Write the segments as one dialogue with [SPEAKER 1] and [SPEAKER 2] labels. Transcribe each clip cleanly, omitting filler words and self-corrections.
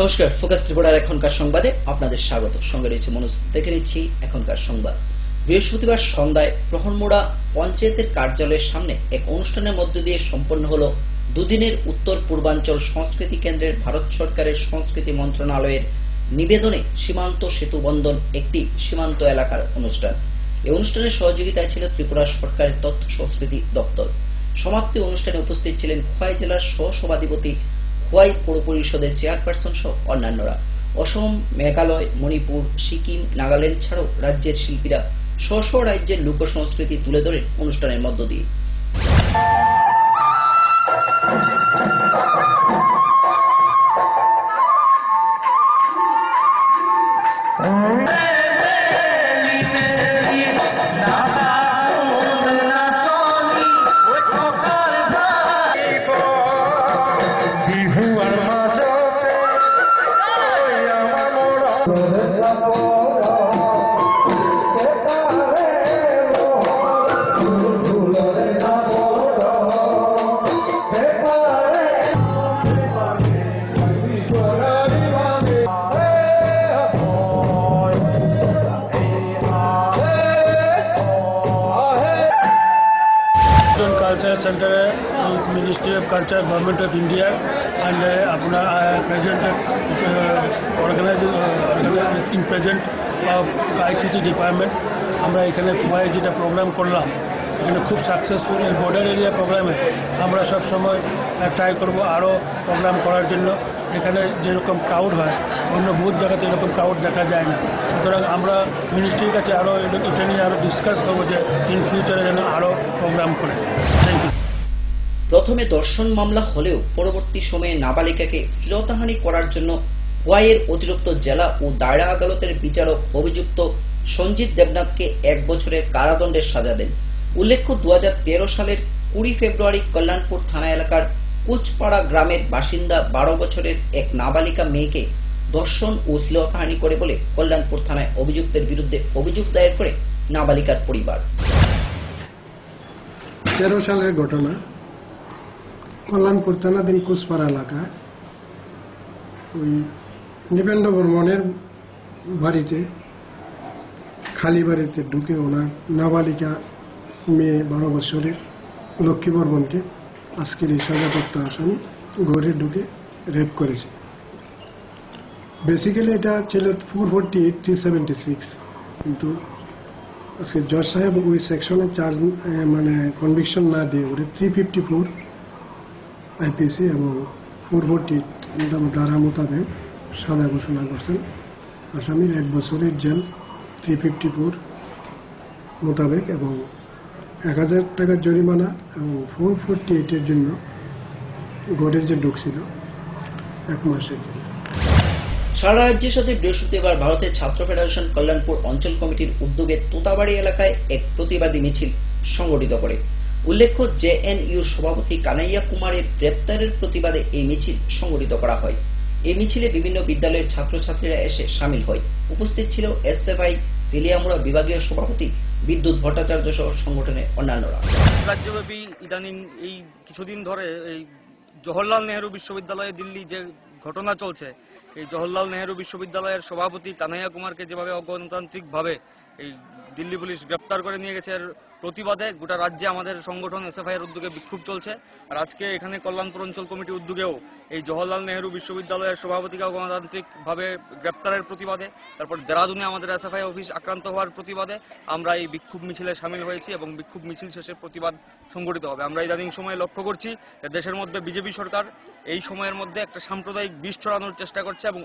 [SPEAKER 1] নমস্কার, ফোকাস ত্রিপুরার এখনকার সংবাদে আপনাদের স্বাগত। সঙ্গে রয়েছে মনোজ। দেখে নিচ্ছি এখনকার সংবাদ। বৃহস্পতিবার সন্ধ্যায় প্রহরমোড়া পঞ্চায়েতের কার্যালয়ের সামনে এক অনুষ্ঠানের মধ্য দিয়ে সম্পন্ন হল দুদিনের উত্তর পূর্বাঞ্চল সংস্কৃতি কেন্দ্রের ভারত সরকারের সংস্কৃতি মন্ত্রণালয়ের নিবেদনে সীমান্ত সেতু বন্ধন একটি সীমান্ত এলাকার অনুষ্ঠান। এই অনুষ্ঠানের সহযোগিতায় ছিল ত্রিপুরা সরকারের তথ্য সংস্কৃতি দপ্তর। সমাপ্তি অনুষ্ঠানে উপস্থিত ছিলেন খোয়াই জেলার সহ-সভাধিপতি, খোয়াই পৌর পরিষদের চেয়ারপারসন সহ অন্যান্যরা। অসম, মেঘালয়, মণিপুর, সিকিম, নাগাল্যান্ড ছাড়াও রাজ্যের শিল্পীরা স্ব রাজ্যের লোক সংস্কৃতি তুলে ধরেন অনুষ্ঠানের মধ্য দিয়ে।
[SPEAKER 2] Culture Center with Ministry of Culture, Government of India, and present organizing in present of ICT department. আমরা এখানে খুবই যেটা প্রোগ্রাম করলাম এখানে খুব সাকসেসফুল। এই বর্ডার এরিয়া প্রোগ্রামে আমরা সব সময় ট্রাই করব আরও প্রোগ্রাম করার জন্য। এখানে যেরকম ক্রাউড হয় অন্য বহুত জায়গাতে এরকম ক্রাউড দেখা যায় না। সুতরাং আমরা মিনিস্ট্রির কাছে আরও এটা নিয়ে আরও ডিসকাস করবো যে ইন ফিউচারে যেন আরও প্রোগ্রাম করে। Thank you.
[SPEAKER 1] প্রথমে দর্শন মামলা হলেও পরবর্তী সময়ে নাবালিকাকে শ্লীলতাহানি করার জন্য খোয়াইয়ের অতিরিক্ত জেলা ও দায়রা আদালতের বিচারক অভিযুক্ত সঞ্জিত দেবনাথকে 1 বছরের কারাদণ্ডের সাজা দেন। উল্লেখ্য, 2013 সালের 20 ফেব্রুয়ারি কল্যাণপুর থানা এলাকার কুচপাড়া গ্রামের বাসিন্দা 12 বছরের এক নাবালিকা মেয়েকে ধর্ষণ ও শ্লীলতাহানি করে বলে কল্যাণপুর থানায় অভিযুক্তের বিরুদ্ধে অভিযোগ দায়ের করে নাবালিকার পরিবার।
[SPEAKER 3] 13 সালের ঘটনা, কল্যাণপুর থানাধীন কুচপাড়া এলাকায় ওই নিবেন্দ্র বর্মনের বাড়িতে, খালি বাড়িতে ঢুকে ওনার নাবালিকা মেয়ে 12 বছরের লক্ষ্মী বর্মনকে আজকের এই সাজাপ্রাপ্ত আসামি ঘরে ঢুকে রেপ করেছে। বেসিক্যালি এটা ছিল 448/376, কিন্তু আজকে জজ সাহেব ওই সেকশনে চার্জ কনভিকশন না দিয়ে ওরে 354 IPC এবং 448 ধারা মোতাবেক সাজা ঘোষণা করছেন। আসামির 1 বছরের জেল 354 মোতাবেক এবং 1000 টাকার জরিমানা এবং 448-এর জন্য ঘরের যে ঢুকছিল 1 মাসের জন্য।
[SPEAKER 1] সারা রাজ্যের সাথে বৃহস্পতিবার ভারতের ছাত্র ফেডারেশন কল্যাণপুর অঞ্চল কমিটির উদ্যোগে তোতাবাড়ি এলাকায় এক প্রতিবাদী মিছিল সংগঠিত করে। উল্লেখ্য, JNUর সভাপতি কানাইয়া কুমারের গ্রেপ্তারের প্রতিবাদে এই মিছিল সংগঠিত করা হয়। এই মিছিলে বিভিন্ন বিদ্যালয়ের ছাত্রছাত্রীরা এসে সামিল হয়। উপস্থিত ছিল SFI তেলিয়ামুড়া বিভাগীয় সভাপতি বিদ্যুৎ ভট্টাচার্য সহ সংগঠনের অন্যান্যরা।
[SPEAKER 4] রাজ্যব্যাপী ইদানিং এই কিছুদিন ধরে এই জওহরলাল নেহেরু বিশ্ববিদ্যালয়ে দিল্লি যে ঘটনা চলছে, এই জওহরলাল নেহেরু বিশ্ববিদ্যালয়ের সভাপতি কানাইয়া কুমারকে যেভাবে অগণতান্ত্রিকভাবে এই দিল্লি পুলিশ গ্রেপ্তার করে নিয়ে গেছে, এর প্রতিবাদে গোটা রাজ্যে আমাদের সংগঠন SFI এর উদ্যোগে বিক্ষোভ চলছে। আর আজকে এখানে কল্যাণপুর অঞ্চল কমিটির উদ্যোগেও এই জওহরলাল নেহেরু বিশ্ববিদ্যালয়ের সভাপতিকে গণতান্ত্রিকভাবে গ্রেপ্তারের প্রতিবাদে, তারপর দেরাদুনে আমাদের SFI অফিস আক্রান্ত হওয়ার প্রতিবাদে আমরা এই বিক্ষোভ মিছিলে সামিল হয়েছি এবং বিক্ষোভ মিছিল শেষে প্রতিবাদ সংগঠিত হবে। আমরা ইদানিং সময়ে লক্ষ্য করছি যে দেশের মধ্যে বিজেপি সরকার এই সময়ের মধ্যে একটা সাম্প্রদায়িক বিষ ছড়ানোর চেষ্টা করছে এবং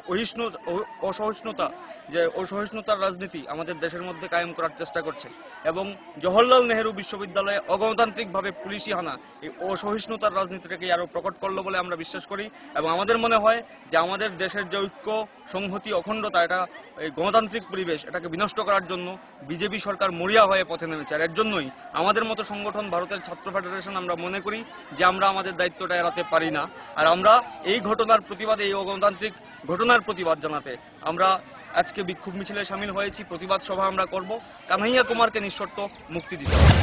[SPEAKER 4] অসহিষ্ণুতার রাজনীতি আমাদের দেশের মধ্যে কায়েম করার চেষ্টা করছে এবং জওহরলাল নেহেরু বিশ্ববিদ্যালয়ে অগণতান্ত্রিকভাবে পুলিশি হানা এই অসহিষ্ণুতার রাজনীতিটাকে আরো প্রকট করলো বলে আমরা বিশ্বাস করি। এবং আমাদের মনে হয় যে আমাদের দেশের যে ঐক্য, সংহতি, অখণ্ডতা, এটা এই গণতান্ত্রিক পরিবেশ, এটাকে বিনষ্ট করার জন্য বিজেপি সরকার মরিয়া হয়ে পথে নেমেছে। আর এর জন্যই আমাদের মতো সংগঠন ভারতের ছাত্র ফেডারেশন আমরা মনে করি যে আমরা আমাদের দায়িত্বটা এড়াতে পারি না। আর আমরা এই ঘটনার প্রতিবাদে, এই অগণতান্ত্রিক ঘটনার প্রতিবাদ জানাতে আমরা আজকে বিক্ষোভ মিছিলে শামিল হয়েছি, প্রতিবাদ সভা আমরা করব। কানাইয়া কুমারকে নিঃশর্ত মুক্তি দিতে হবে।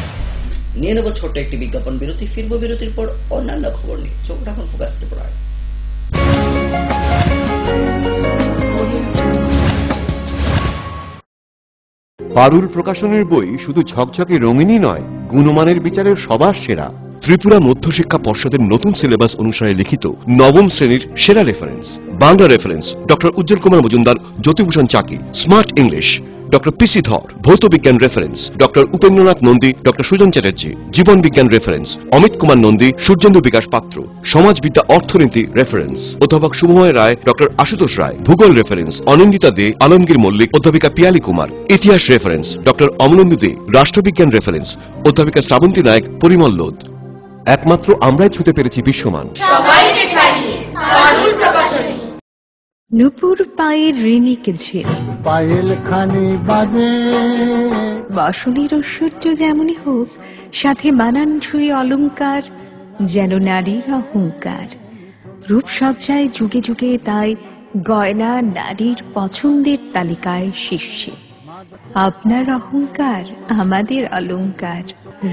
[SPEAKER 1] নিয়ে নেব ছোট্ট একটি বিজ্ঞাপন বিরতি। ফিরবো বিরতির পর অন্যান্য খবর নিয়ে। চোখ রাখুন ফোকাস ত্রিপুরায়।
[SPEAKER 5] পারুল প্রকাশনের বই শুধু ঝকঝকে রঙিনই নয়, গুণমানের বিচারের সবার সেরা। ত্রিপুরা মধ্যশিক্ষা পর্ষদের নতুন সিলেবাস অনুসারে লিখিত নবম শ্রেণীর সেরা reference. Bangla reference doctor Ujjwal Kumar Majumdar, Jyotibhushan Chaki. Smart English doctor PC Dhar. ভৌত বিজ্ঞান reference doctor Upendranath Nandi, doctor Sujan Chatterjee. জীবন বিজ্ঞান রেফারেন্স অমিত কুমার নন্দী, সূর্যেন্দু বিকাশ পাত্র। সমাজবিদ্যা অর্থনীতি রেফারেন্স অধ্যাপক শুভময় রায়, ডক্টর আশুতোষ রায়। ভূগোল রেফারেন্স অনিন্দিতা দে, আলমগীর মল্লিক, অধ্যাপিকা পিয়ালি কুমার। ইতিহাস রেফারেন্স ডক্টর অমলেন্দু দে। রাষ্ট্রবিজ্ঞান রেফারেন্স অধ্যাপিকা শ্রাবন্তী নায়ক, পরিমল লোধ। একমাত্র আমরাই ছুতে পেরেছি বিশ্বমান।
[SPEAKER 6] সবাইকে ছাড়িয়ে পারুল প্রকাশনী।
[SPEAKER 7] নুপুর পায়ের ঋণিক ঝিল,
[SPEAKER 8] পায়েল খানি বাজে।
[SPEAKER 7] বসনের ঐশ্বর্য যেমনই হোক, সাথে মানানসই অলংকার, যেন নারীর অহংকার। রূপসজ্জায় যুগে যুগে তাই গয়না নারীর পছন্দের তালিকায় শীর্ষে। আপনার অহংকার আমাদের অলংকার।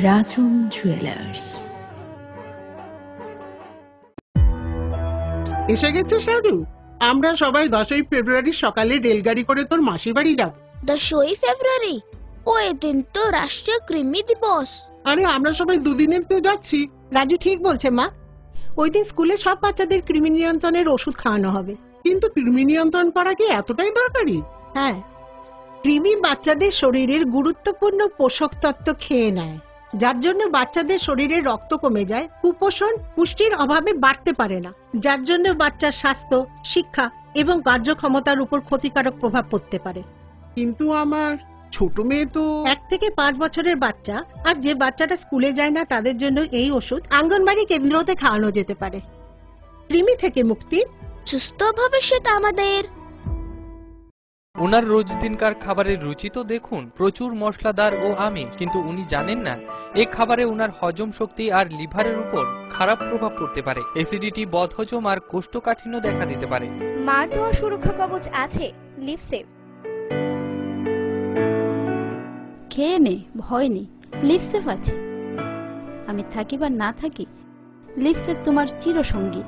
[SPEAKER 7] রাজন জুয়েলার্স।
[SPEAKER 9] এসে গেছে সাজু, আমরা সবাই 10ই ফেব্রুয়ারি সকালে রেলগাড়ি করে তোর মাসির বাড়ি যাব।
[SPEAKER 6] 10ই ফেব্রুয়ারি? ওই দিন তো রাষ্ট্রীয় কৃমি দিবস।
[SPEAKER 9] আরে আমরা সবাই দুদিনের তো যাচ্ছি।
[SPEAKER 10] রাজু ঠিক বলছে মা, ওই দিন স্কুলে সব বাচ্চাদের কৃমি নিয়ন্ত্রণের ওষুধ খাওয়ানো হবে।
[SPEAKER 9] কিন্তু কৃমি নিয়ন্ত্রণ করা কি এতটাই দরকারি?
[SPEAKER 10] হ্যাঁ, কৃমি বাচ্চাদের শরীরের গুরুত্বপূর্ণ পোষক তত্ত্ব খেয়ে নেয়, যার জন্য বাচ্চাদের শরীরে রক্ত কমে যায়, কুপোষণ পুষ্টির অভাবে বাড়তে পারে না, যার জন্য বাচ্চার স্বাস্থ্য, শিক্ষা এবং কার্যক্ষমতার উপর ক্ষতিকারক প্রভাব পড়তে পারে।
[SPEAKER 9] কিন্তু আমার ছোট মেয়ে তো
[SPEAKER 10] 1 থেকে 5 বছরের বাচ্চা আর যে বাচ্চাটা স্কুলে যায় না তাদের জন্য এই ওষুধ আঙ্গনবাড়ি কেন্দ্রতে খাওয়ানো যেতে পারে। কৃমি থেকে মুক্তি,
[SPEAKER 6] সুস্থ ভবিষ্যৎ আমাদের।
[SPEAKER 11] ওনার রোজ দিনকার খাবারের রুচি তো দেখুন, প্রচুর মশলাদার ও আমিষ। কিন্তু উনি জানেন না এই খাবারে ওনার হজম শক্তি আর লিভারের উপর খারাপ প্রভাব পড়তে পারে। অ্যাসিডিটি, বদহজম আর কোষ্ঠকাঠিন্য দেখা দিতে পারে।
[SPEAKER 12] মার দেওয়া সুরক্ষা কবচ আছে লিভসেভ।
[SPEAKER 13] খেয়ে নে, ভয় নেই, লিভসেভ আছে। আমি থাকি বা না থাকি, লিভসেভ তোমার চিরসঙ্গী।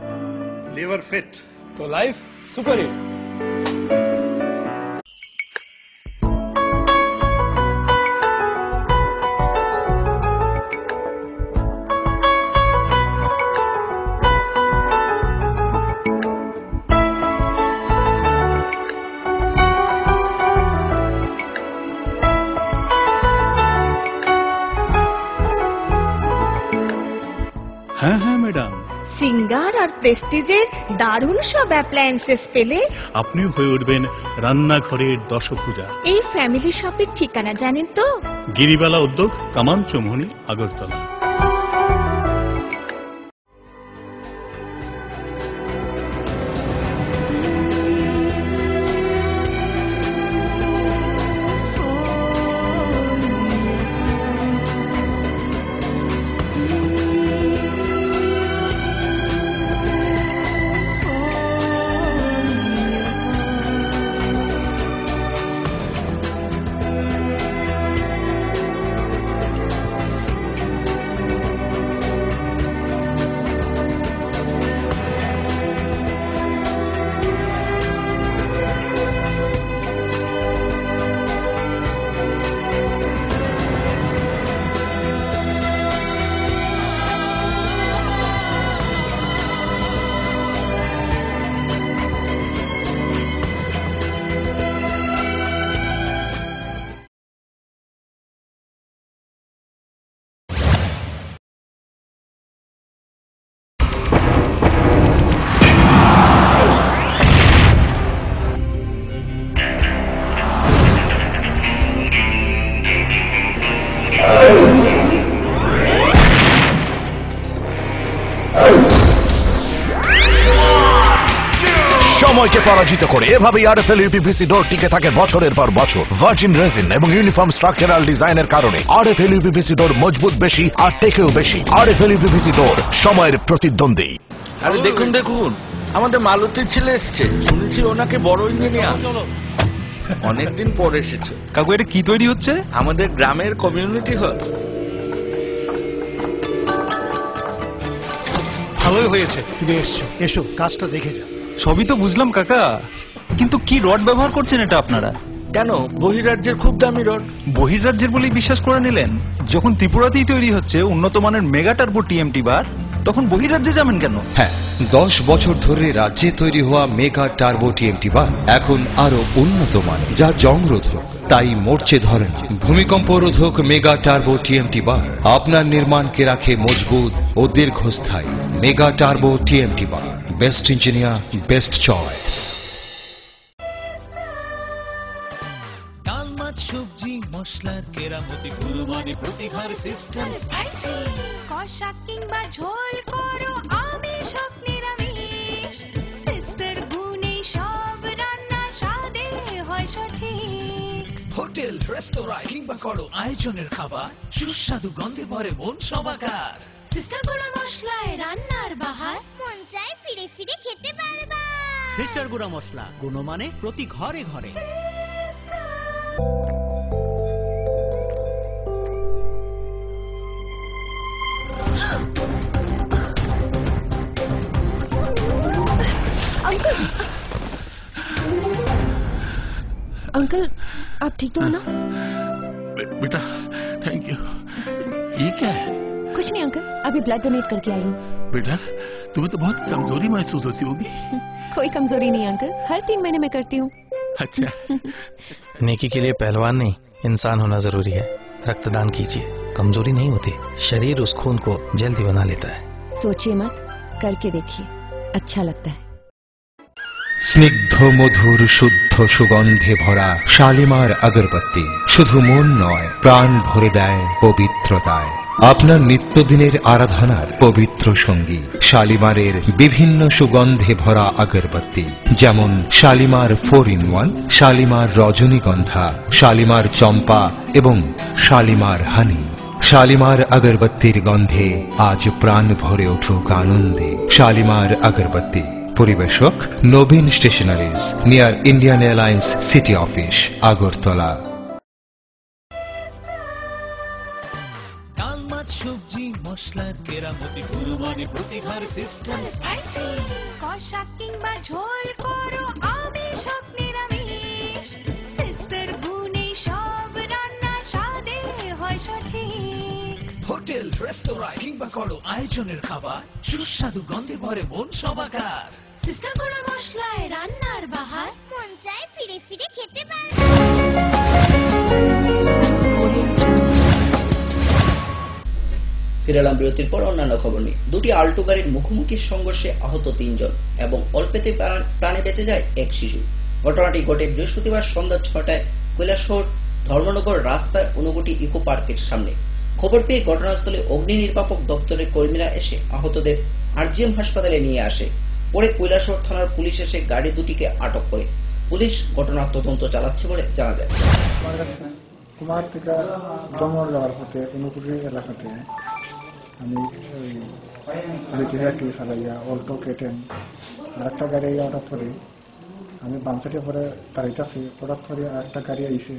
[SPEAKER 14] লিভার ফিট তো লাইফ সুপার হিট।
[SPEAKER 15] হ্যাঁ হ্যাঁ ম্যাডাম,
[SPEAKER 10] সিঙ্গার আর প্রেস্টিজের দারুণ সব অ্যাপ্লায়েন্সেস পেলে
[SPEAKER 15] আপনিও হয়ে উঠবেন রান্নাঘরের দশভুজা।
[SPEAKER 10] এই ফ্যামিলি শপের ঠিকানা জানেন তো?
[SPEAKER 15] গিরিবালা উদ্যোগ, কামান চৌমুহনী, আগরতলা।
[SPEAKER 16] সময়কে পরাজিত করে এভাবেই আরএফএল ইউপিভিসি ডোর টিকে থাকে বছরের পর বছর। ভার্জিন রেজিন এবং ইউনিফর্ম স্ট্রাকচারাল ডিজাইনের কারণে আরএফএল ইউপিভিসি ডোর মজবুত বেশি আর টেকেও বেশি। আরএফএল ইউপিভিসি ডোর, সময়ের প্রতিদ্বন্দ্বী।
[SPEAKER 17] আরে দেখুন দেখুন, আমাদের মালতীর ছেলে এসছে, শুনেছি ওনাকে বড় ইঞ্জিনিয়ার। অনেকদিন পর এসেছে।
[SPEAKER 18] কাকু এটা কি তৈরি হচ্ছে?
[SPEAKER 17] আমাদের গ্রামের কমিউনিটি হল।
[SPEAKER 8] ভালোই হয়েছে তুমি এসছো, এসো কাজটা দেখে যা।
[SPEAKER 18] সবই তো বুঝলাম কাকা, কিন্তু কি রড ব্যবহার করছেন এটা আপনারা?
[SPEAKER 17] কেন বহিরাজ্যের খুব দামি রড?
[SPEAKER 18] বহিরাজ্যের বলেই বিশ্বাস করে নিলেন? যখন ত্রিপুরাতেই তৈরি হচ্ছে উন্নত মানের মেগা টার্বো টিএমটি বার, তখন বহিরাজ্যে যাবেন কেন?
[SPEAKER 19] হ্যাঁ, 10 বছর ধরে রাজ্যে তৈরি হওয়া মেগা টার্বো টিএমটি বার এখন আরো উন্নত মানের, যা জংরোধক, তাই মরচে ধরে না। ভূমিকম্প রোধক মেগা টার্বো টিএমটি বার আপনার নির্মাণকে রাখে মজবুত ও দীর্ঘস্থায়ী। মেগা টার্বো টিএমটি বার, বেস্ট ইঞ্জিনিয়ার, বেস্ট চয়েস।
[SPEAKER 20] ডাল মাছ সবজি মশলার কেরামতি গুণমানে প্রতিঘর সিস্টেম স্পাইসি।
[SPEAKER 21] কষা কিংবা ঝোল করো আমিষ হোক নিরামিষ, সিস্টার গুণে সব রান্না স্বাদে হয় সঠিক।
[SPEAKER 20] হোটেল রেস্তোরাঁ কিংবা করো আয়োজনের খাবার, সুস্বাদু গন্ধে ভরে মন সমাকার।
[SPEAKER 21] সিস্টার গুঁড়া মশলায় রান্নার বাহার, মন চায় ফিরে ফিরে খেতে পারবা।
[SPEAKER 20] সিস্টার গুঁড়া মশলা, গুণমানে প্রতি ঘরে ঘরে।
[SPEAKER 22] अंकल आप ठीक तो हो ना?
[SPEAKER 23] बेटा थैंक यू। ये क्या है?
[SPEAKER 22] कुछ नहीं अंकल, अभी ब्लड डोनेट करके आई हूँ।
[SPEAKER 23] बेटा तुम्हें तो बहुत कमजोरी महसूस होती होगी।
[SPEAKER 22] कोई कमजोरी नहीं अंकल, हर 3 महीने में करती हूँ।
[SPEAKER 23] अच्छा।
[SPEAKER 24] नेकी के लिए पहलवान नहीं, इंसान होना जरूरी है। रक्तदान कीजिए, कमजोरी नहीं होती, शरीर उस खून को जल्दी बना लेता है।
[SPEAKER 22] सोचिए मत, करके देखिए, अच्छा लगता है।
[SPEAKER 19] স্নিগ্ধ মধুর শুদ্ধ সুগন্ধে ভরা শালিমার আগরবাতি শুধু মন নয়, প্রাণ ভরে দেয় পবিত্রতায়। আপনার নিত্যদিনের আরাধনার পবিত্র সঙ্গী শালিমারের বিভিন্ন সুগন্ধে ভরা আগরবাতি, যেমন শালিমার 4-in-1, শালিমার রজনীগন্ধা, শালিমার চম্পা এবং শালিমার হানি। শালিমার আগরবাতির গন্ধে আজ প্রাণ ভরে উঠুক আনন্দে। শালিমার আগরবাতি। পরিবেশক Nabin stationeries, near Indian Airlines city office, Agartala.
[SPEAKER 20] ডাল মাছ সবজি মশলার কেরামতি গুণমানে প্রতিঘর সিস্টেম স্পাইসি।
[SPEAKER 21] কষা কিংবা ঝোল করো আমিষ হোক নিরামিষ, সিস্টার গুণে সব রান্না স্বাদে হয় সঠিক।
[SPEAKER 20] হোটেল রেস্তোরাঁ কিংবা করো আয়োজনের খাবার, সুস্বাদু গন্ধে ভরে মন সমাকার।
[SPEAKER 21] সিস্টার গুঁড়া মশলায় রান্নার বাহার, মন চায় ফিরে ফিরে খেতে পারবা।
[SPEAKER 1] ফিরে এলাম বিরতির পর অন্যান্য খবর নিয়ে। দুটি আল্টো গাড়ির মুখোমুখি সংঘর্ষে আহত 3 জন এবং অল্পেতে প্রাণে বেঁচে যায় এক শিশু। ঘটনাটি ঘটে বৃহস্পতিবার সন্ধ্যা 6টায় কৈলাসহর ধর্মনগর রাস্তায় অনুগুটি ইকো পার্কের সামনে। খবর পেয়ে ঘটনাস্থলে অগ্নি নির্বাপক দপ্তরের কর্মীরা এসে আহতদের আরজিএম হাসপাতালে নিয়ে আসে। পরে কৈলাসহর থানার পুলিশ এসে গাড়ি দুটিকে আটক করে। পুলিশ ঘটনার তদন্ত চালাচ্ছে বলে জানা যায়।
[SPEAKER 25] কুমার থেকে দমর যাওয়ার পথে অনুগুটি এলাকাতে আমি চালাইয়া অল্টো কেটেন আর একটা গাড়ি হঠাৎ করে আমি বামসাইডে পরে দাঁড়াইতেছি, হঠাৎ করে আর একটা গাড়ি আইসে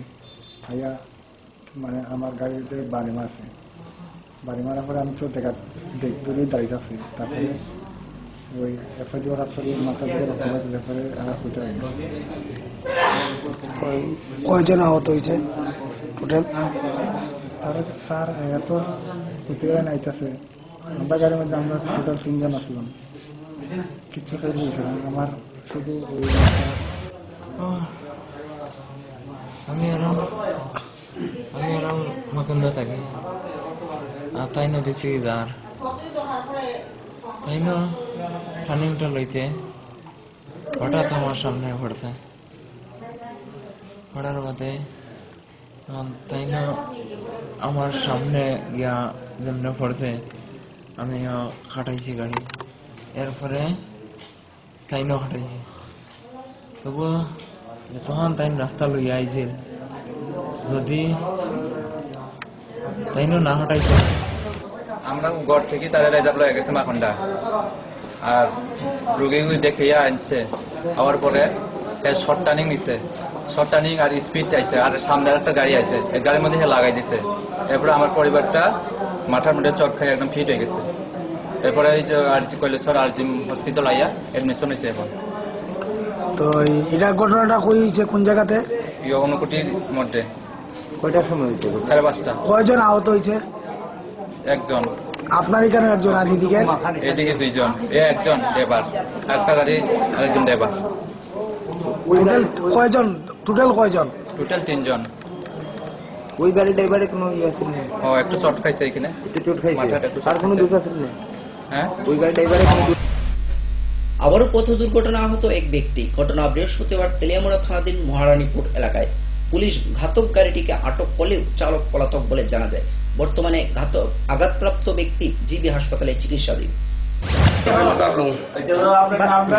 [SPEAKER 25] আইয়া মানে আমার গাড়িতে বাড়ি মারছে। বাড়ি মারার পরে আমি তো দূরে দাঁড়াইতেছি, তারপরে ওই এফআইডি হঠাৎ করে মাথা দিয়ে রক্ত পাইতে পরে আর হইতে হয়।
[SPEAKER 3] কয়জন আহত হয়েছে টোটাল?
[SPEAKER 25] স্যার এত হইতে আইতেছে, আমরা গাড়ির মধ্যে আমরা টোটাল 3 জন আসলাম, কিচ্ছু খেয়ে বলছে না। আমার শুধু
[SPEAKER 26] আমি আরাম মাকন্দ থাকি, আর তাই না দেখতে যার তাই না টার্নিংটা লইতে হঠাৎ আমার সামনে পড়ছে। পড়ার বাদে তাই না আমার সামনে গিয়া যেমনে পড়ছে আমি খাটাইছি গাড়ি, এরপরে তাই না খাটাইছি। তবুও তখন তাই রাস্তা লইয়া আইছিল, যদি তাই না হটাইছে।
[SPEAKER 27] আমরা ঘর থেকে তাদের রেজাল্ট লয়ে গেছে মাখন্ডা, আর রুগী দেখে আনছে। আবার পরে শর্ট টার্নিং নিচ্ছে, শর্ট টার্নিং আর স্পিড চাইছে, আর সামনে একটা গাড়ি আছে, এই গাড়ির মধ্যে লাগাই দিছে। এরপরে আমার পরিবারটা মাথার মধ্যে চট খাই একদম ফিট হয়ে গেছে। এরপরে এই যে কৈলাসহর আরজিএম হসপিটাল আইয়া এডমিশন হয়েছে। এখন
[SPEAKER 3] তো এটা ঘটনাটা কইছে কোন জায়গাতে?
[SPEAKER 27] অনুকুটির মধ্যে।
[SPEAKER 26] কয়টার সময় হয়েছে?
[SPEAKER 27] 5:30।
[SPEAKER 2] কয়জন আহত হয়েছে?
[SPEAKER 27] একজন।
[SPEAKER 2] আপনার এখানে একজন, আর এদিকে?
[SPEAKER 27] এদিকে 2 জন, একজন ড্রাইভার, একটা গাড়ি আরেকজন ড্রাইভার।
[SPEAKER 2] কয়জন টোটাল? কয়জন?
[SPEAKER 27] টোটাল 3 জন।
[SPEAKER 26] ওই গাড়ি ড্রাইভারে কোনো ইয়ে আছে না?
[SPEAKER 27] একটু চট খাইছে এখানে।
[SPEAKER 26] একটু চোট খাইছে, আর কোনো দোষ আছে না?
[SPEAKER 27] হ্যাঁ,
[SPEAKER 26] ওই গাড়ি ড্রাইভারে কোনো
[SPEAKER 1] আবারও পথ দুর্ঘটনা আহত এক ব্যক্তি। ঘটনা বৃহস্পতিবার তেলিয়ামুড়া থানাধীন মহারানীপুর এলাকায়। পুলিশ ঘাতক গাড়িটিকে আটক করলেও চালক পলাতক বলে জানা যায়। বর্তমানে আঘাতপ্রাপ্ত ব্যক্তি জিবি হাসপাতালে চিকিৎসাধীন।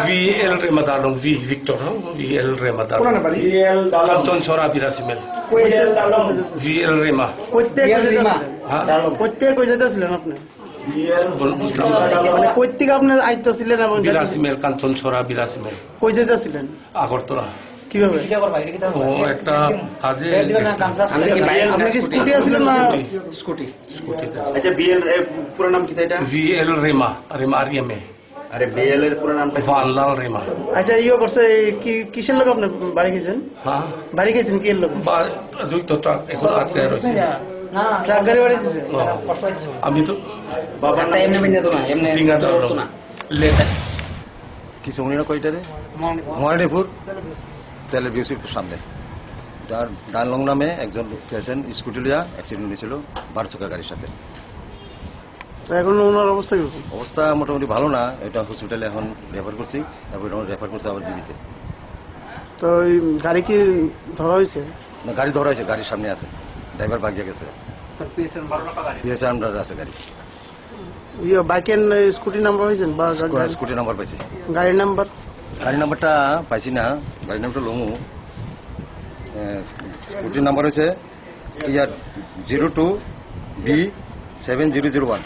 [SPEAKER 4] VL Remadalong, V Victor, VL Remadalong. Kanton Sora Birasimen. VL Rema.
[SPEAKER 2] প্রত্যেক কই যেতেছিলেন আপনি? মানে কই থেকে আপনি আইতেছিলেন? এবং
[SPEAKER 4] Birasimen, Kanton Sora Birasimen.
[SPEAKER 2] কই যেতেছিলেন?
[SPEAKER 4] আগরতলা।
[SPEAKER 2] কিভাবে?
[SPEAKER 4] একটা কাজে।
[SPEAKER 2] আপনি কি স্কুটি আসছিলেন না?
[SPEAKER 4] স্কুটি।
[SPEAKER 2] আচ্ছা, বিএল এর পুরো নাম কি এটা?
[SPEAKER 4] VL Rema, Rema Arieme.
[SPEAKER 2] আরে বিএল এর পুরো নামটা?
[SPEAKER 4] Vanlal Rema.
[SPEAKER 2] আচ্ছা, করছে কি কিসের লোক আপনি বাড়ি গেছেন?
[SPEAKER 4] হ্যাঁ,
[SPEAKER 2] বাড়ি গেছেন কি এর লোক?
[SPEAKER 4] দুই তো ট্রাক এখন আটকে রয়েছে।
[SPEAKER 2] ট্রাক গাড়ি বাড়ি দিছে?
[SPEAKER 4] কষ্ট হইছে। আমি তো
[SPEAKER 2] বাবাটা এমনি বিন্দু তো না, এমনি
[SPEAKER 4] ডিঙ্গা তো না। লেট
[SPEAKER 5] কি সমনিনা কইটারে? মহারানীপুর তেলের বিউসির সামনে ডানলং নামে একজন পেশেন্ট স্কুটি লিয়া অ্যাক্সিডেন্ট হয়েছিল 12 চাকা গাড়ির সাথে।
[SPEAKER 2] তো এখন ওনার অবস্থা কি?
[SPEAKER 5] অবস্থা মোটামুটি ভালো না, এটা হসপিটালে এখন রেফার করছি, তারপর রেফার করছে আবার জিবিতে।
[SPEAKER 2] তো এই গাড়ি কি ধরা হয়েছে?
[SPEAKER 5] না, গাড়ি ধরা হয়েছে, গাড়ির সামনে আছে, ড্রাইভার ভাগিয়ে গেছে। পিএসআর আন্ডার আছে গাড়ি।
[SPEAKER 2] বাইকের স্কুটি নাম্বার হয়েছেন?
[SPEAKER 5] স্কুটি নাম্বার পাইছি।
[SPEAKER 2] গাড়ির নাম্বার?
[SPEAKER 5] গাড়ির নাম্বারটা পাইছি না, গাড়ির নাম্বারটা লমু। স্কুটির নাম্বার হয়েছে 02B7001।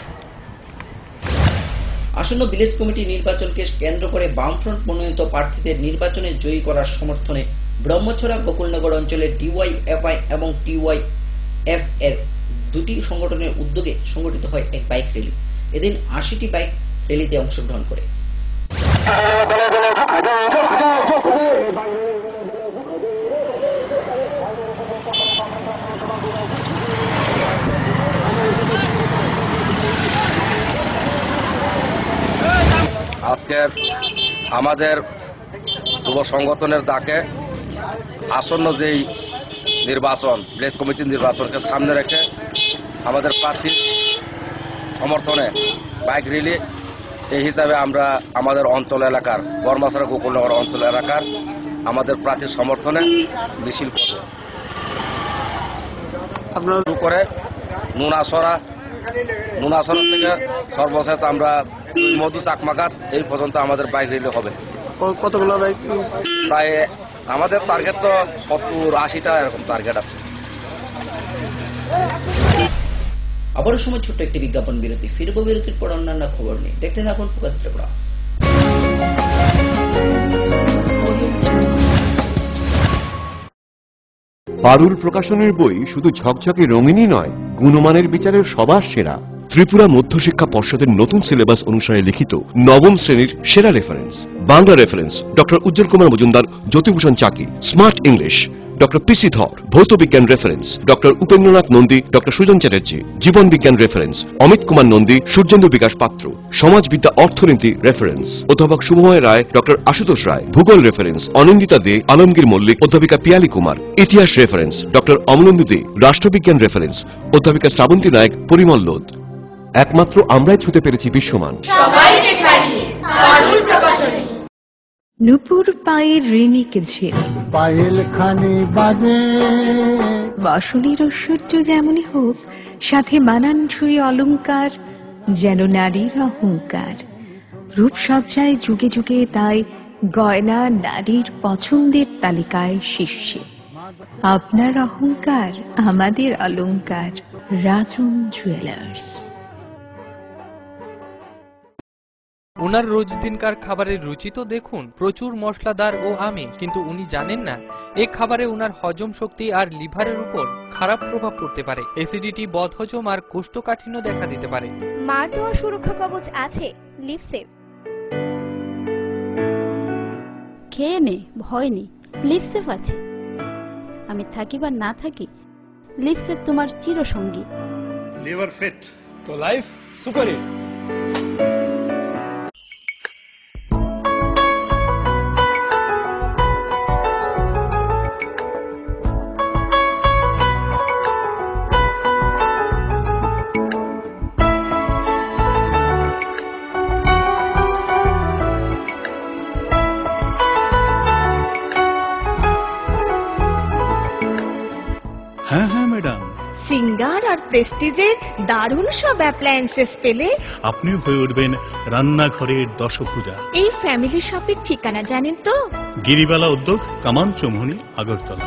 [SPEAKER 1] আসন্ন ভিলেজ কমিটি নির্বাচনকে কেন্দ্র করে বামফ্রন্ট মনোনীত প্রার্থীদের নির্বাচনে জয়ী করার সমর্থনে ব্রহ্মছড়া গোকুলনগর অঞ্চলের ডিওয়াইএফআই এবং টিওয়াইএফ এর দুটি সংগঠনের উদ্যোগে সংগঠিত হয় এক বাইক র্যালি। এদিন 80টি বাইক র্যালিতে অংশগ্রহণ করে।
[SPEAKER 6] আজকের আমাদের যুব সংগঠনের ডাকে আসন্ন যেই নির্বাচন, ভিলেজ কমিটির নির্বাচনকে সামনে রেখে আমাদের প্রার্থীর সমর্থনে বাইক র্যালি এই হিসাবে আমরা আমাদের অঞ্চল এলাকার বর্মাছড়া গোকুলনগর অঞ্চল এলাকার আমাদের প্রার্থীর সমর্থনে মিছিল করব। আপনারা শুরু করে নুনাছড়া থেকে সর্বশেষ আমরা মধু চাকমাঘাট এই পর্যন্ত আমাদের বাইক র্যালি হবে।
[SPEAKER 2] কতগুলো বাইক?
[SPEAKER 6] প্রায় আমাদের টার্গেট তো 70-80টা এরকম টার্গেট আছে।
[SPEAKER 1] আবারও সময় ছোট্ট একটি বিজ্ঞাপন বিরতি। ফিরবো বিরতির পর অন্যান্য খবর নিয়ে। দেখতে থাকুন ফোকাস ত্রিপুরা।
[SPEAKER 7] পারুল প্রকাশনের বই শুধু ঝকঝকে রঙিনই নয়, গুণমানের বিচারের সবার সেরা। ত্রিপুরা মধ্যশিক্ষা পর্ষদের নতুন সিলেবাস অনুসারে লিখিত নবম শ্রেণীর সেরা reference. Bangla reference doctor Ujjwal Kumar Majumdar, Jyotibhushan Chaki. Smart English doctor PC Dhar. ভৌত বিজ্ঞান reference doctor Upendranath Nandi, doctor Sujan Chatterjee. জীবন বিজ্ঞান রেফারেন্স অমিত কুমার নন্দী, সূর্যেন্দু বিকাশ পাত্র। সমাজবিদ্যা অর্থনীতি রেফারেন্স অধ্যাপক শুভময় রায়, ডক্টর আশুতোষ রায়। ভূগোল রেফারেন্স অনিন্দিতা দে, আলমগীর মল্লিক, অধ্যাপিকা পিয়ালি কুমার। ইতিহাস রেফারেন্স ডক্টর অমলেন্দু দে। রাষ্ট্রবিজ্ঞান রেফারেন্স অধ্যাপিকা শ্রাবন্তী নায়ক, পরিমল লোধ। একমাত্র আমরাই ছুতে পেরেছি বিশ্বমান।
[SPEAKER 9] নুপুর পায়ের ঋণিকে ঝিল,
[SPEAKER 8] পায়েল খানি বাজে
[SPEAKER 9] বাসুলির ঐশ্বর্য যেমনই হোক, সাথে মানানসই অলংকার, যেন নারীর অহংকার। রূপসজ্জায় যুগে যুগে তাই গয়না নারীর পছন্দের তালিকায় শীর্ষে। আপনার অহংকার আমাদের অলংকার। রাজন জুয়েলার্স।
[SPEAKER 11] ওনার রোজ দিনকার খাবারের রুচি তো দেখুন, প্রচুর মশলাদার ও আমি, কিন্তু উনি জানেন না এই খাবারে ওনার হজম শক্তি আর লিভারের উপর খারাপ প্রভাব পড়তে পারে। অ্যাসিডিটি, বদহজম আর কোষ্ঠকাঠিন্য দেখা দিতে পারে।
[SPEAKER 12] মার দেওয়া সুরক্ষা কবচ আছে লিভসেভ।
[SPEAKER 13] খেয়ে নে, ভয় নেই, লিভসেভ আছে। আমি থাকি বা না থাকি লিপসেভ তোমার চিরসঙ্গী।
[SPEAKER 10] লিভার ফিট তো লাইফ সুপার হিট।
[SPEAKER 14] হ্যাঁ হ্যাঁ ম্যাডাম,
[SPEAKER 15] সিঙ্গার আর প্রেস্টিজের দারুণ সব অ্যাপ্লায়েন্সেস পেলে
[SPEAKER 14] আপনিও হয়ে উঠবেন রান্নাঘরের দশভুজা।
[SPEAKER 15] এই ফ্যামিলি শপের ঠিকানা জানেন তো?
[SPEAKER 14] গিরিবালা উদ্যোগ, কামান চৌমুহনী, আগরতলা।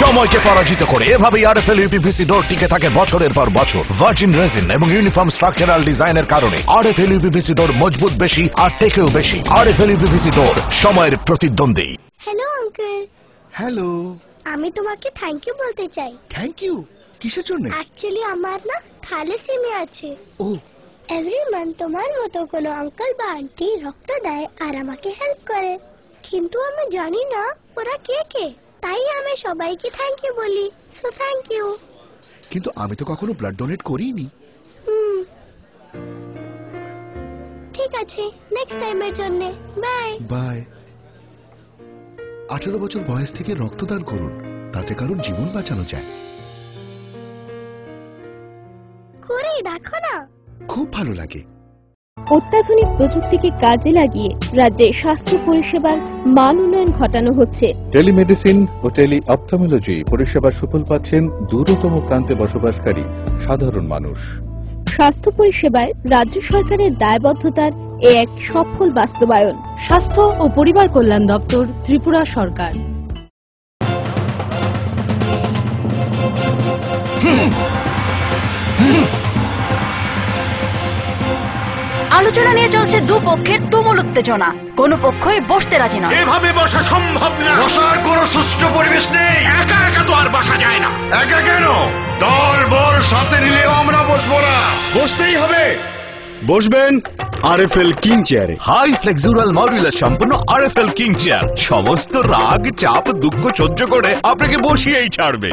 [SPEAKER 16] সময়কে পরাজিত করে এভাবেই আরএফএল ইউপিভিসি ডোর টিকে থাকে বছরের পর বছর। ভার্জিন রেজিন এবং ইউনিফর্ম স্ট্রাকচারাল ডিজাইনের কারণে আরএফএল ইউপিভিসি ডোর মজবুত বেশি আর টেকেও বেশি। আরএফএল ইউপিভিসি ডোর, সময়ের প্রতিদ্বন্দ্বী।
[SPEAKER 21] Hello uncle.
[SPEAKER 17] হ্যালো।
[SPEAKER 21] আমি তোমাকে থ্যাংক ইউ বলতে চাই।
[SPEAKER 17] থ্যাংক ইউ কিসের জন্য?
[SPEAKER 21] অ্যাকচুয়ালি আমার না থ্যালাসেমিয়া আছে।
[SPEAKER 17] ও।
[SPEAKER 21] এভরি মান্থ তোমার মতো কোনো আঙ্কেল বা আন্টি রক্ত দেয় আর আমাকে হেল্প করে, কিন্তু আমি জানি না ওরা কে কে, তাই আমি সবাইকে থ্যাংক ইউ বলি। So thank you.
[SPEAKER 17] কিন্তু আমি তো কখনো ব্লাড ডোনেট করিনি।
[SPEAKER 21] ঠিক আছে, নেক্সট টাইমের জন্য বাই
[SPEAKER 17] বাই। 18 বছর বয়স থেকে রক্তদান করুন, তাতে কারণ জীবন বাঁচানো যায়।
[SPEAKER 21] করে দেখো না,
[SPEAKER 17] খুব ভালো লাগে।
[SPEAKER 18] অত্যাধুনিক প্রযুক্তিকে কাজে লাগিয়ে রাজ্যে স্বাস্থ্য পরিষেবার মান উন্নয়ন ঘটানো হচ্ছে।
[SPEAKER 23] টেলিমেডিসিন ও টেলি অপথলমোলজি পরিষেবার সুফল পাচ্ছেন দূরতম প্রান্তে বসবাসকারী সাধারণ মানুষ।
[SPEAKER 18] স্বাস্থ্য পরিষেবায় রাজ্য সরকারের দায়বদ্ধতার এক সফল বাস্তবায়ন।
[SPEAKER 28] স্বাস্থ্য ও পরিবার কল্যাণ দপ্তর, ত্রিপুরা সরকার।
[SPEAKER 29] আলোচনা নিয়ে চলছে দুপক্ষের তুমুল উত্তেজনা, কোন পক্ষই বসতে রাজি নয়।
[SPEAKER 16] এভাবে বসা সম্ভব না। বসার কোনো সুষ্ঠু পরিবেশ নেই। একা একা তো আর বসা যায় না। একা কেন, দল বল সাথে নিলেও আমরা বসবো না।
[SPEAKER 17] বসতেই হবে। বসবেন আরএফএল কিং চেয়ারে।
[SPEAKER 16] হাই ফ্লেক্সুরাল মডুলার সম্পন্ন আরএফএল কিং চেয়ার সমস্ত রাগ চাপ দুঃখ সহ্য করে আপনাকে বসিয়েই ছাড়বে।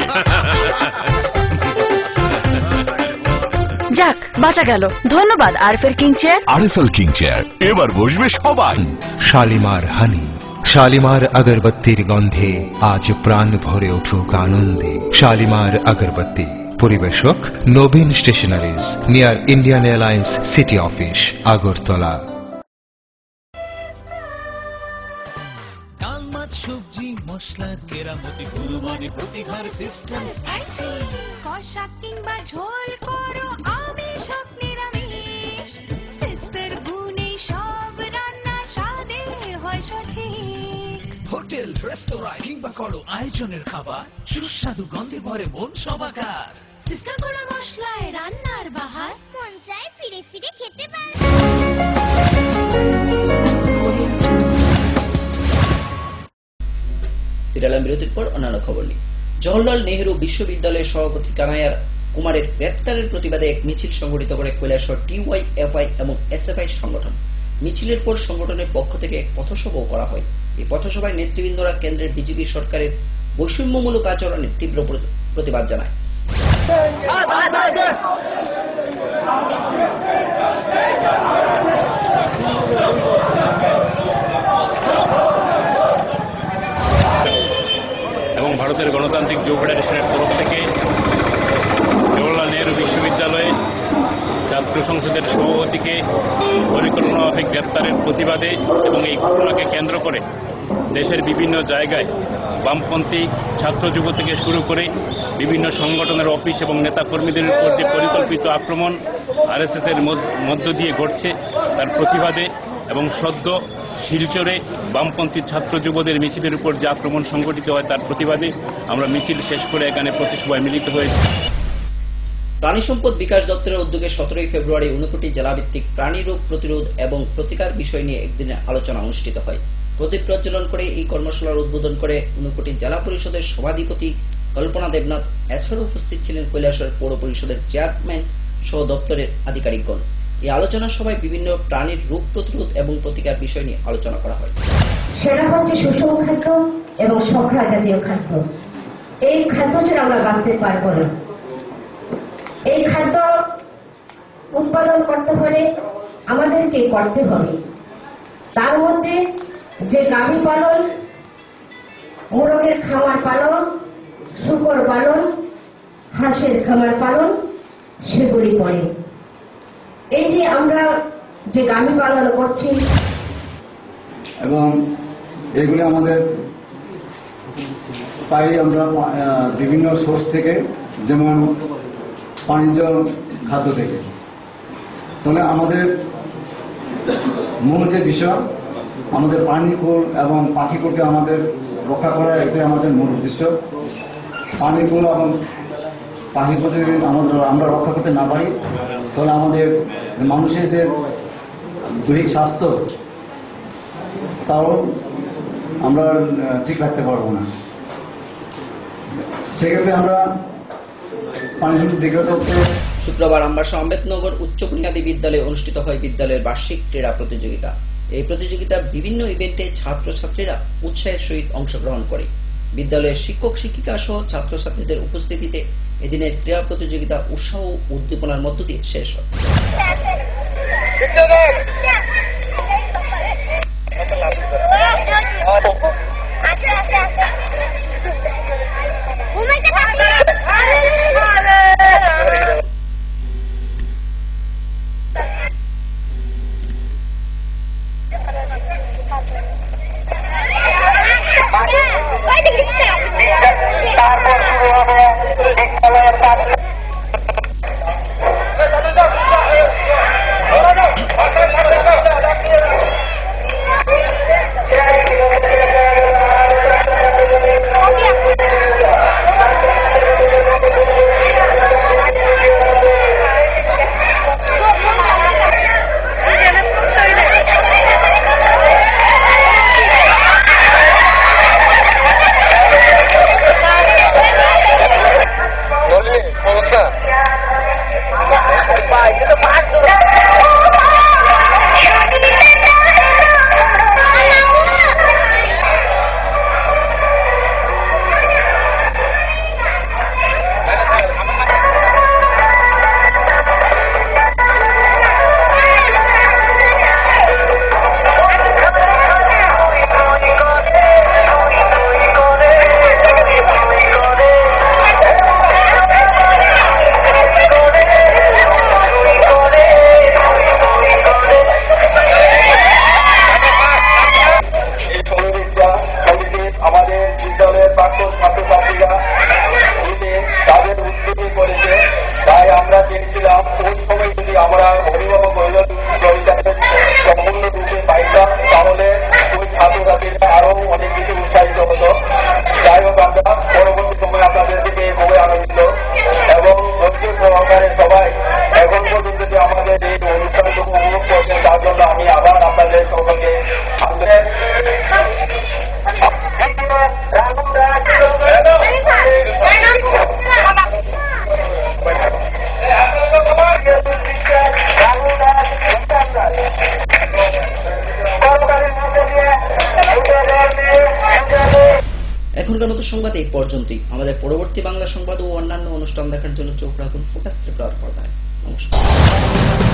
[SPEAKER 29] যাক, বাঁচা গেল। ধন্যবাদ RFL king chair.
[SPEAKER 16] RFL king chair, এবার বসবে সবাই।
[SPEAKER 19] শালিমার হানি, শালিমার আগরবত্তির গন্ধে আজ প্রাণ ভরে উঠুক আনন্দে। শালিমার আগরবত্তি, পরিবেশক Nabin stationeries, near Indian Airlines city office, Agartala.
[SPEAKER 20] সবজি মশলার কেরামতি গুণমানে প্রতিঘার সিস্টেম।
[SPEAKER 21] কষা কিংবা ঝোল করো আমিষ নিরামিষ, সিস্টার গুণে সব রান্না স্বাদে হয় সঠিক।
[SPEAKER 20] হোটেল রেস্তোরাঁ কিংবা করো আয়োজনের খাবার, সুস্বাদু গন্ধে ভরে মন সবাকার।
[SPEAKER 21] সিস্টার গুঁড়ো মশলায় রান্নার বাহার, মন চায় ফিরে ফিরে খেতে পারে।
[SPEAKER 1] বিরালাম বিরতির পর অন্যান্য খবর নিই। জওহরলাল নেহরু বিশ্ববিদ্যালয়ের সভাপতি কানাইয়ার কুমারের গ্রেপ্তারের প্রতিবাদে এক মিছিল সংগঠিত করে কৈলাসহর টিওয়াইএফআই এবং এসএফআই সংগঠন। মিছিলের পর সংগঠনের পক্ষ থেকে এক পথসভাও করা হয়। এই পথসভায় নেতৃবৃন্দরা কেন্দ্রের বিজেপি সরকারের বৈষম্যমূলক আচরণের তীব্র প্রতিবাদ জানায়।
[SPEAKER 2] এবং ভারতের গণতান্ত্রিক যুব ফেডারেশনের তরফ থেকে জওহরলাল নেহরু বিশ্ববিদ্যালয়ে ছাত্র সংসদের সভাপতিকে পরিকল্পনা মাফিক গ্রেপ্তারের প্রতিবাদে এবং এই ঘটনাকে কেন্দ্র করে দেশের বিভিন্ন জায়গায় বামপন্থী ছাত্র যুব থেকে শুরু করে বিভিন্ন সংগঠনের অফিস এবং নেতাকর্মীদের উপর যে পরিকল্পিত আক্রমণ আরএসএস এর মধ্য দিয়ে ঘটছে তার প্রতিবাদে এবং সদ্য শিলচরে বামপন্থী ছাত্র যুবদের মিছিলের উপর যে আক্রমণ সংঘটিত হয় তার প্রতিবাদে আমরা মিছিল শেষ করে এখানে প্রতিসভায় মিলিত হয়েছি।
[SPEAKER 1] প্রাণী সম্পদ বিকাশ দপ্তরের উদ্যোগে 17 ফেব্রুয়ারি ঊনকোটি জেলাভিত্তিক প্রাণী রোগ প্রতিরোধ এবং প্রতিকার বিষয় নিয়ে একদিনের আলোচনা অনুষ্ঠিত হয়। প্রদীপ প্রজ্বলন করে এই কর্মশালার উদ্বোধন করে ঊনকোটি জেলা পরিষদের সভাধিপতি কল্পনা দেবনাথ। এছাড়া উপস্থিত ছিলেন কৈলাসহর পৌর পরিষদের চেয়ারম্যান সহ দপ্তরের আধিকারিকগণ। এই আলোচনা সভায় বিভিন্ন প্রাণীর রোগ প্রতিরোধ এবং প্রতিকার বিষয় নিয়ে আলোচনা করা হয়।
[SPEAKER 3] সেরা হচ্ছে সুষম খাদ্য এবং শর্করা জাতীয় খাদ্য। এই খাদ্য ছাড়া আমরা বাঁচতে পারবো না। এই খাদ্য উৎপাদন করতে হলে আমাদেরকে করতে হবে। তার মধ্যে যে গাভী পালন, মোরগের খামার পালন, শূকর পালন, হাঁসের খামার পালন সেগুলি পড়ে। এই যে আমরা যে গাভী পালন করছি
[SPEAKER 4] এবং এগুলি আমাদের পাই আমরা বিভিন্ন সোর্স থেকে, যেমন বাণিজ্য খাদ্য থেকে। তাহলে আমাদের মূল যে বিষয় আমাদের প্রাণীকুল এবং পাখিকুলকে আমাদের রক্ষা করা, এটাই আমাদের মূল উদ্দেশ্য। প্রাণীকুল এবং পাখিকুলকে যদি আমরা রক্ষা করতে না পারি তাহলে আমাদের মানুষের দৈহিক স্বাস্থ্য তাও আমরা ঠিক রাখতে পারবো না। সেক্ষেত্রে আমরা পানি সম্পদ বিকাশ দপ্তর
[SPEAKER 1] শুক্রবার আমবাসা আম্বেদনগর উচ্চ বুনিয়াদী বিদ্যালয়ে অনুষ্ঠিত হয় বিদ্যালয়ের বার্ষিক ক্রীড়া প্রতিযোগিতা। এই প্রতিযোগিতার বিভিন্ন ইভেন্টে ছাত্রছাত্রীরা উৎসাহের সহিত অংশগ্রহণ করে। বিদ্যালয়ের শিক্ষক শিক্ষিকা সহ ছাত্রছাত্রীদের উপস্থিতিতে এদিনের ক্রীড়া প্রতিযোগিতা উৎসাহ ও উদ্দীপনার মধ্য দিয়ে শেষ হয়। এখনকার মতো সংবাদ এই পর্যন্তই। আমাদের পরবর্তী বাংলা সংবাদ ও অন্যান্য অনুষ্ঠান দেখার জন্য চোখ রাখুন ফোকাস ত্রিপুরার পর্দায়। নমস্কার।